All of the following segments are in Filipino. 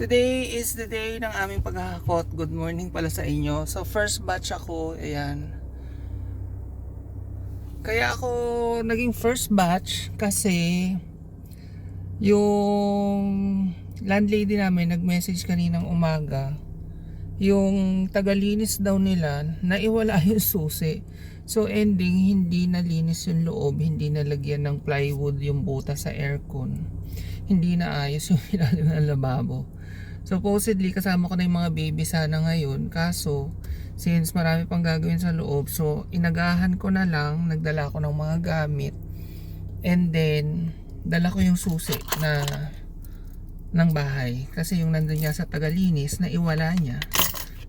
Today is the day ng aming paghahakot. Good morning pala sa inyo. So first batch ako, ayan. Kaya ako naging first batch kasi yung landlady namin nag-message kaninang umaga. Yung tagalinis daw nila, naiwala yung susi. So ending, hindi nalinis yung loob, hindi nalagyan ng plywood yung butas sa aircon. Hindi na ayos yung ilalim ng lababo. Supposedly kasama ko na yung mga baby sana ngayon, kaso since marami pang gagawin sa loob, so inagahan ko na lang, nagdala ko ng mga gamit, and then dala ko yung susi na ng bahay kasi yung nandun niya sa tagalinis na iwala niya.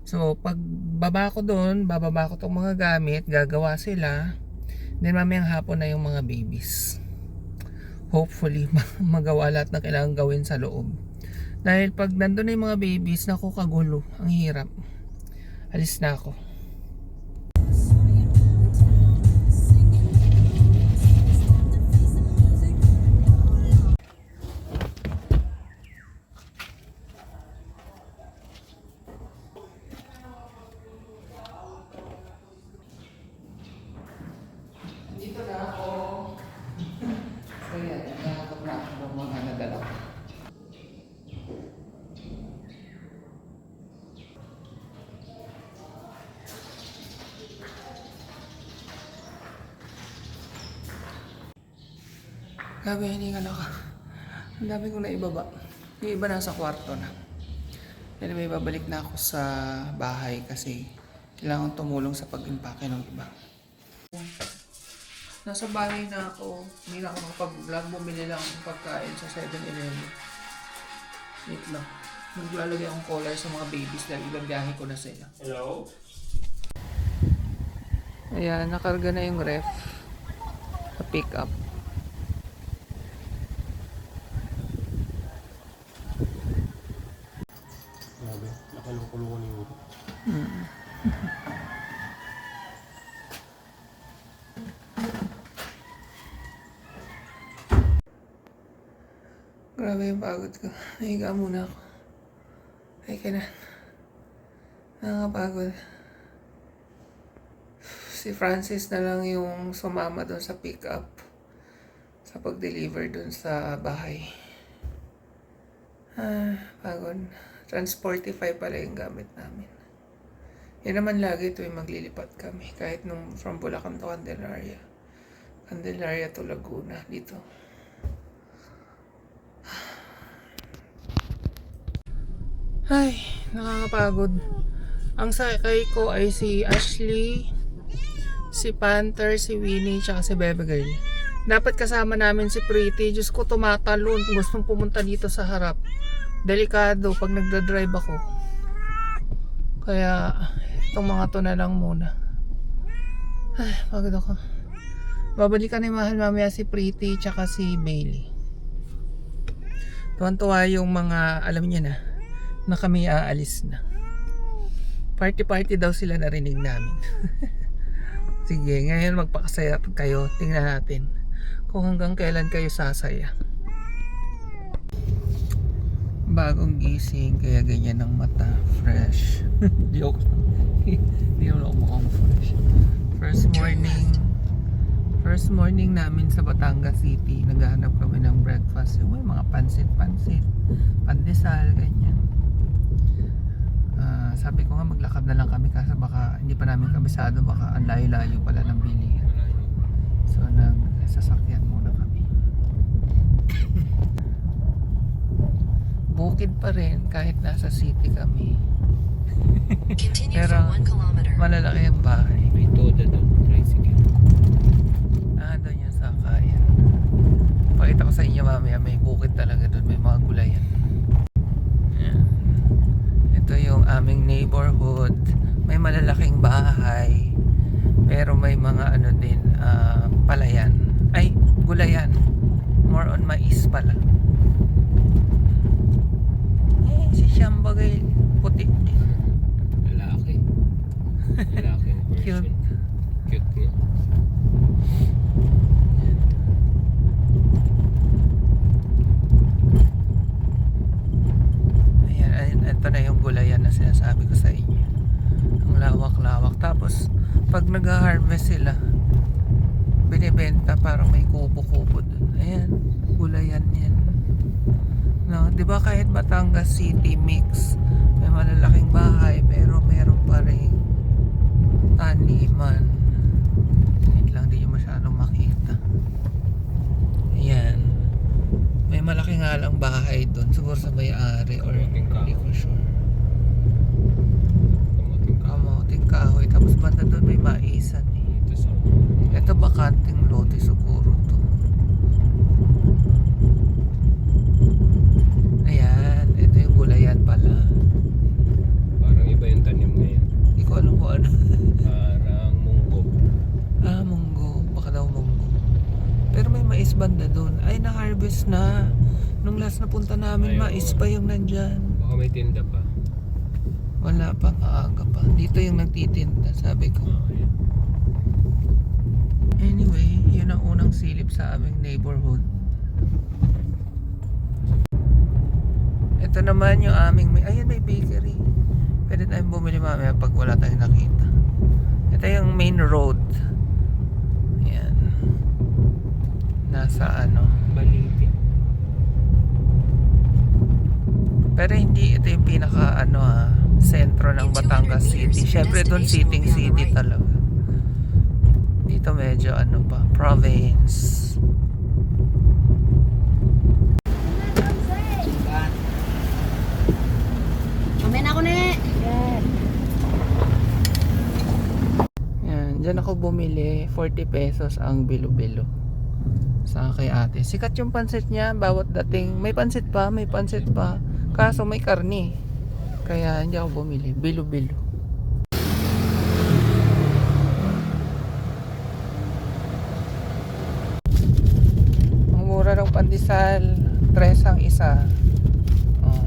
So pag baba ko doon, bababa ko tong mga gamit, gagawa sila, then mamayang hapon na yung mga babies. Hopefully magawa lahat na kailangan gawin sa loob. Dahil pag nandun na yung mga babies, naku, kagulo, ang hirap. Alis na ako. Dito na ako. So yan, nakakot na ako ng mga nadala ko. Grabe, hiningal ako. Ang dami kong naibaba. Yung iba nasa kwarto na. Anyway, babalik na ako sa bahay kasi kailangan tumulong sa pag-impake ng iba. Nasa bahay na ako. Hindi na ako makapag-vlog. Bumili lang ng pagkain sa 7-Eleven. Wait lang. Naglalagay akong collar sa mga babies dahil ibagahe ko na sila. Hello? Ayan, nakarga na yung ref. Sa pick up. Grabe, nakalungkulungan yung ulo. Grabe yung pagod ko. Nahiga muna ako. Ay, kailan. Nakakapagod. Si Francis na lang yung sumama doon sa pick up. Sa pag-deliver doon sa bahay. Pagod. Transportify pala yung gamit namin. Yan naman lagi tuwing maglilipat kami. Kahit nung from Bulacan to Candelaria. Candelaria to Laguna. Dito. Ay, nakakapagod. Ang sakay ko ay si Ashley, si Panther, si Winnie, tsaka si Bebe Girl. Dapat kasama namin si Pretty. Diyos ko, tumatalon. Gustong pumunta dito sa harap. Delikado pag nagdadrive ako. Kaya itong mga to na lang muna. Ay, pagod ako. Babalikan ni Mahal mamaya si Pretty tsaka si Bailey. Tuwan-tuwa yung mga, alam niya na kami aalis na. Party daw sila, narinig namin. Sige, ngayon magpakasaya kayo. Tingnan natin kung hanggang kailan kayo sasaya. Bagong gising, kaya ganyan ang mata. Fresh. Joke. Hindi naman ako mukhang fresh. First morning namin sa Batangas City. Naghahanap kami ng breakfast. Yung may mga pansit, pandesal, ganyan. Sabi ko nga maglakad na lang kami kasi baka hindi pa namin kabisado, baka ang layo-layo pala ng bilihan. So nagsasakyan muna kami. Bukid pa rin kahit nasa city kami. Pero malalaki ang bahay. May toda daw, tricycle. Doon yung sakayan. Pakita ko sa inyo mamaya, may bukid talaga doon, may mga gulayan. Yan. Ito yung aming neighborhood. May malalaking bahay. Pero may mga ano din, palayan. Ay, gulayan. More on mais pala. Si Siyambagay puti din. Lalaki. Lalaki ang version. Cute. Cute nga. Ayan. then ito na yung gulayan na sinasabi ko sa inyo. Ang lawak-lawak. Tapos pag nag-harvest sila, binibenta para may kubo-kubo dun. Ayan, gulayan yan. No, 'di ba kahit Batangas City mix, may malalaking bahay pero meron pa rin taniman. Wait lang, di nyo masyadong makita. Ayan. May malaki nga lang bahay doon. Siguro sa may-ari or hindi ko sure. Kamuting kahoy. Tapos banda doon may maisan eh. Ito bakanting lote siguro to. Ayan. Ito yung gulayan pala. Parang iba yung tanim na yan. Hindi ko alam kung ano. Parang munggo. Ah, munggo. Baka daw munggo. Pero may mais banda doon. Ay, na-harvest na. Nung last na punta namin, Ayaw. mais pa yung nandyan. Baka may tinda pa. Wala pa, maaga pa. Dito yung nagtitinda, sabi ko. Ayan. Anyway, yun ang unang silip sa aming neighborhood. Ito naman yung aming ayun, may bakery. Pwede tayong bumili mamaya pag wala tayong nakita. Ito yung main road. Ayan. Nasa ano. Baliti. Pero hindi ito yung pinaka sentro ng Batangas City. Syempre doon Siting City talaga. Dito medyo pa, province. Amen ako na eh. Yan, dyan ako bumili 40 pesos ang bilo-bilo sa kay ate. Sikat yung pansit niya bawat dating. May pansit pa, kaso may karne. Kaya hindi ako bumili. Bilo-bilo. Ang mura ng pandesal, 3 ang isa. Oh.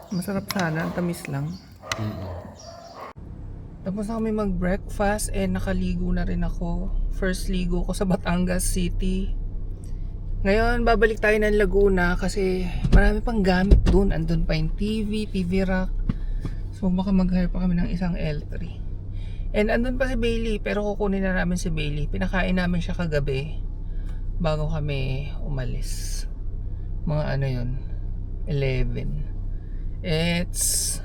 Masarap sana, ang tamis lang. Tapos na kami mag-breakfast and nakaligo na rin ako. First ligo ko sa Batangas City. Ngayon, babalik tayo ng Laguna kasi marami pang gamit dun. Andun pa yung TV rack. So baka mag-hire pa kami ng isang L3. And andun pa si Bailey, pero kukunin na namin si Bailey. Pinakain namin siya kagabi bago kami umalis. Mga ano yun, 11. It's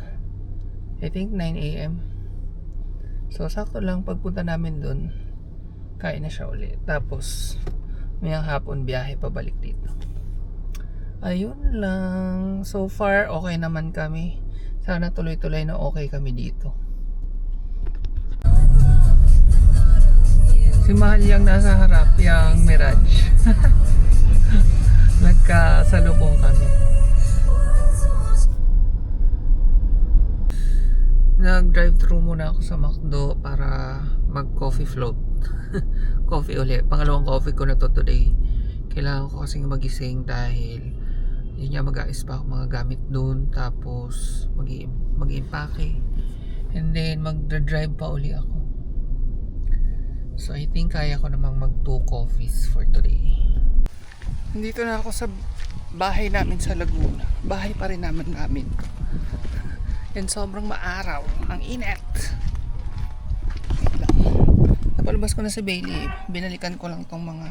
I think 9 AM. So sakto lang pagpunta namin dun, kain na siya ulit. Tapos mayang hapon biyahe pabalik dito. Ayun lang. So far okay naman kami. Sana tuloy-tuloy na okay kami dito. Si Mahal yung nasa harap, yung Mirage. Nagkasalubong kami. Nag-drive-thru muna ako sa McDo para mag-coffee float. Coffee ulit. Pangalawang coffee ko na to today. Kailangan ko kasing magising dahil yun nga, mag-aayos pa ako mga gamit dun. Tapos mag-i-impake. And then mag-drive pa uli ako. So I think kaya ko namang mag 2 coffees for today. Nandito na ako sa bahay namin sa Laguna. Bahay pa rin namin. And sobrang maaraw. Ang init. Wait lang. Napalabas ko na si Bailey. Binalikan ko lang tong mga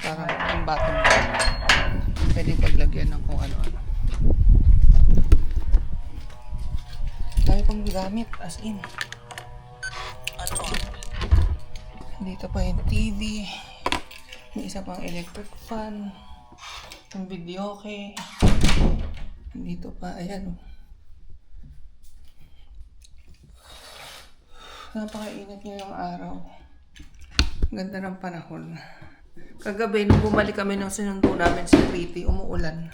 parang yung bottom. Pwede paglagyan ng kung ano-ano. Dami pang gamit. As in. Dito pa yung TV. May isa pang electric fan. Yung video okay. Dito pa. Ayan. Napakainit ngayong araw. Ganda ng panahon. Kagabi, nung bumalik kami ng sinundo namin sa Crete, umuulan.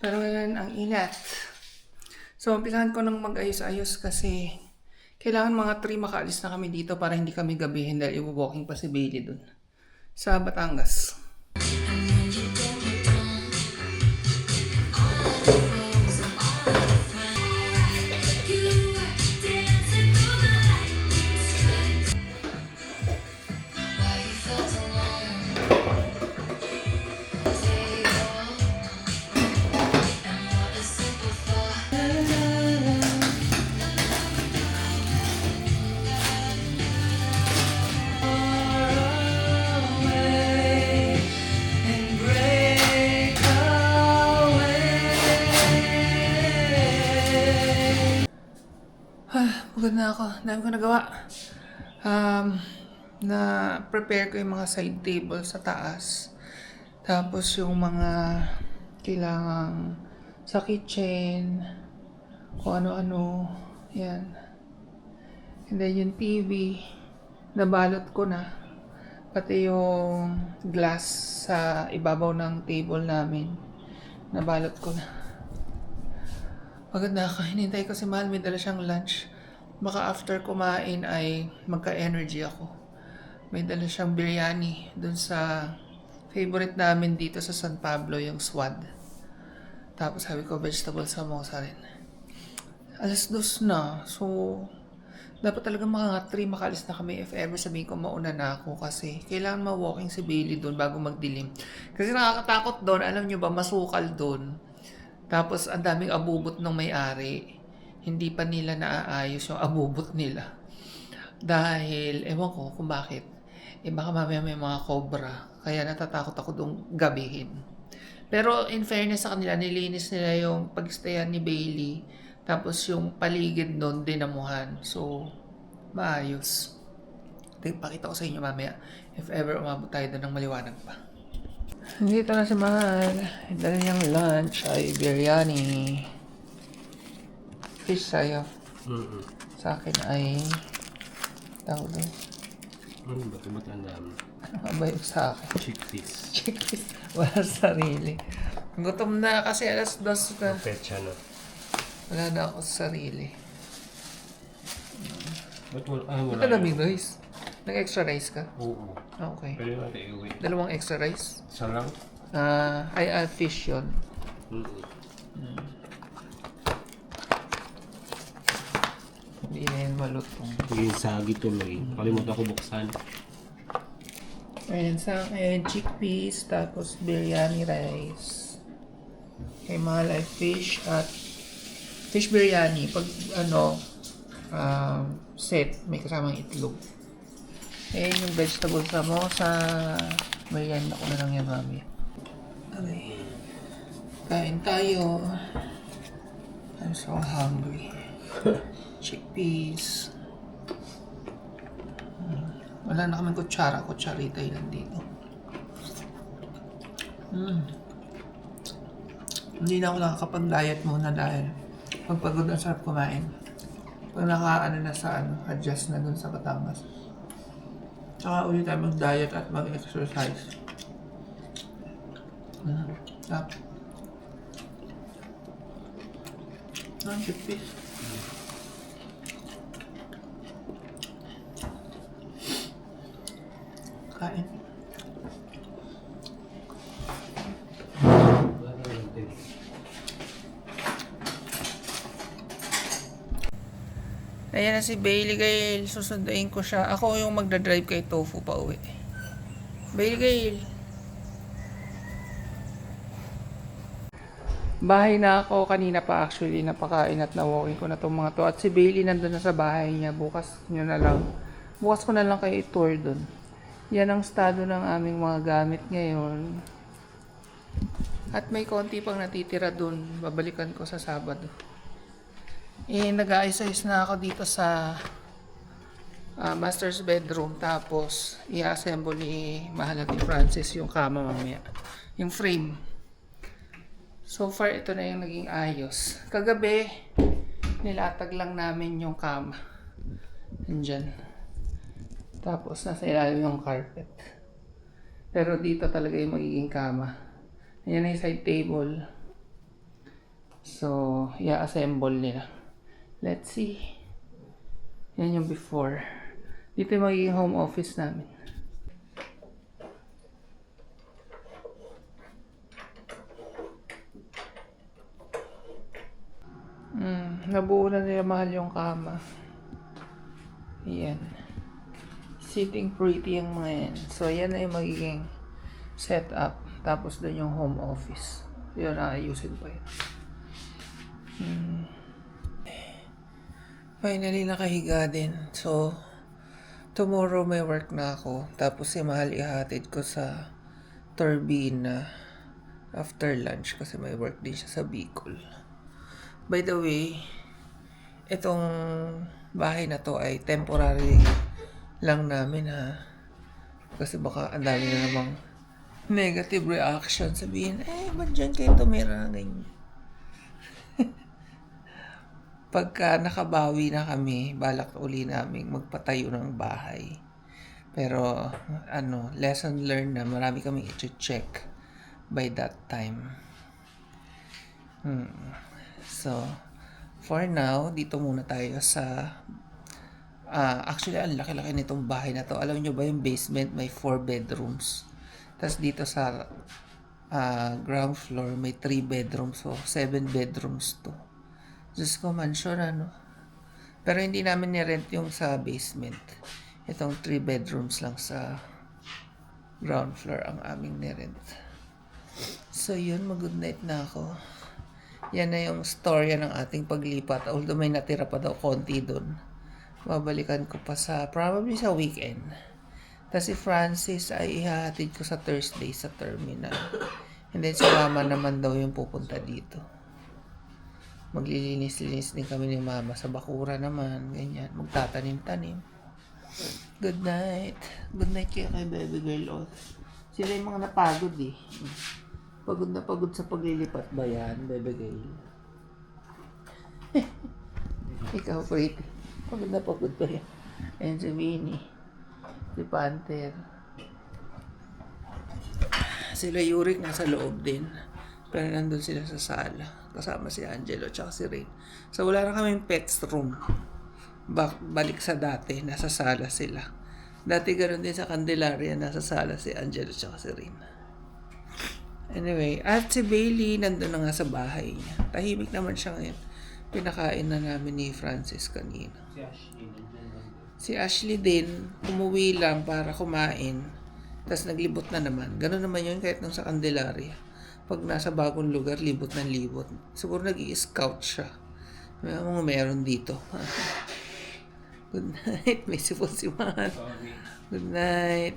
Pero ngayon, ang init. So, umpisahan ko nang mag-ayos-ayos kasi kailangan mga 3 makaalis na kami dito para hindi kami gabihin dahil i-walking pa si Bailey dun sa Batangas. Pagod na ako. Dami ko nagawa. Na prepare ko yung mga side table sa taas. Tapos yung mga kailangang sa kitchen, kung ano-ano. Yan. And then yung TV, nabalot ko na. Pati yung glass sa ibabaw ng table namin, nabalot ko na. Pagod na ako. Hinintay ko si Mahal, may dala siyang lunch. Baka after kumain ay magka-energy ako. May dala siyang biryani dun sa favorite namin dito sa San Pablo, yung swad. Tapos sabi ko, vegetable samosa rin. 2:00 na. So, dapat talaga mga 3 makalis na kami if ever sabihin ko mauna na ako kasi kailangan ma-walking si Bailey doon bago magdilim. Kasi nakakatakot doon, alam nyo ba, masukal doon. Tapos ang daming abubot ng may-ari. Hindi pa nila naaayos yung abubot nila. Dahil, ewan ko kung bakit. Baka mamaya may mga cobra. Kaya natatakot ako doon gabihin. Pero in fairness sa kanila, nilinis nila yung pag-stayan ni Bailey. Tapos yung paligid doon, dinamuhan. So, maayos. Pakita ko sa inyo mamaya. If ever umabot tayo doon ng maliwanag pa. Dito na si Mahal. Dala niyang lunch ay biryani. Fish sa'yo. Sa akin ay tawag doon. Ano ba ito? Matandaan? Ano nga ba yung sa akin? Chickpeas. Chickpeas. Wala sarili. Gutom na kasi 2:00 na. Pecha na. Wala na ako sa sarili. Ba't wala? Wala. Ito daming rice. Nag-extra rice ka? Oo. Okay. Pwede natin iuwi. 2 extra rice? Isa lang? Fish yun. Hindi na yun malutong. Yung sagi tuloy. Kalimutan ko buksan. Ayan sa akin, chickpeas, tapos biryani rice. Kay Mahal ay fish at fish biryani. Pag set, may kasamang itlog. Ayan yung vegetable samosa. Merienda ko na lang yan mami. Okay. Kain tayo. I'm so hungry. Chickpeas. Wala na kaming kutsara. Kutsarita yun dito. Hindi na ako nakakapag-diet muna dahil pagpagod na sarap kumain. Pag na sa adjust na dun sa Batangas. Tsaka ulit tayo mag-diet at mag-exercise. Sarap. Chickpeas. Kain. Ayan na si Bailey Gail. Susunduin ko siya. Ako yung magdadrive kay Tofu pa uwi. Bailey Gail. Bahay na ako. Kanina pa actually. Napakain at na-walking ko na itong mga to. At si Bailey nandun na sa bahay niya. Bukas nyo na lang. Bukas ko na lang kayo i-tour dun. Yan ang estado ng aming mga gamit ngayon. At may konti pang natitira dun. Babalikan ko sa Sabado. Nag-aayos na ako dito sa master's bedroom. Tapos, i-assemble ni Mahal at ni Francis yung kama mamaya. Yung frame. So far, ito na yung naging ayos. Kagabi, nilatag lang namin yung kama. Nandyan. Tapos, nasa ilalim yung carpet. Pero dito talaga yung magiging kama. Ayan na yung side table. So, i-assemble nila. Let's see. Yan yung before. Dito yung magiging home office namin. Nabuo na nila Mahal yung kama. Yan. Sitting pretty yung mga yan. So, yan na yung magiging setup. Tapos doon yung home office. Yun, ayusin pa yun. Finally, nakahiga din. So, tomorrow may work na ako. Tapos si Mahal ihatid ko sa Turbina after lunch kasi may work din siya sa Bicol. By the way, itong bahay na to ay temporary lang namin ha. Kasi baka ang dami na namang negative reaction. Sabihin, ba't dyan kayo tumira? Ganyan. Pagka nakabawi na kami, balak uli namin magpatayo ng bahay. Pero, lesson learned na marami kaming i-check by that time. So, for now, dito muna tayo sa... actually, ang laki-laki nitong bahay na to. Alam nyo ba yung basement may 4 bedrooms? Tapos dito sa ground floor may 3 bedrooms. So, 7 bedrooms to. Diyos ko, mansion Pero hindi namin ni-rent yung sa basement. Itong 3 bedrooms lang sa ground floor ang aming ni-rent. So yun, mag-good night na ako. Yan na yung storya ng ating paglipat. Although may natira pa daw konti dun. Babalikan ko pa probably sa weekend. Tapos si Francis ay ihahatid ko sa Thursday sa terminal. And then si Mama naman daw yung pupunta dito. Maglilinis-linis din kami ni Mama sa bakura naman. Ganyan. Magtatanim-tanim. Good night. Good night kayo kay baby girl. Sila yung mga napagod eh. Pagod na pagod sa paglilipat ba yan, baby girl? Ikaw, pretty. Pagod na pagod ba yan? Ayan si Winnie. Si Panther. Sila Yurik nasa loob din. Pero nandun sila sa sala. Kasama si Angelo tsaka si Rain. So wala na kaming pets room. Balik sa dati, nasa sala sila. Dati ganoon din sa Candelaria, nasa sala si Angelo tsaka si Rain. Anyway, at si Bailey nandun na nga sa bahay niya. Tahimik naman siya ngayon. Pinakain na namin ni Francis kanina. Si Ashley din, umuwi lang para kumain. Tapos naglibot na naman. Ganoon naman yun kahit nung sa Candelaria. Pag nasa bagong lugar, libot ng libot. Siguro nag-i-scout siya. Meron dito. Good night. May sipon si Man. Good night.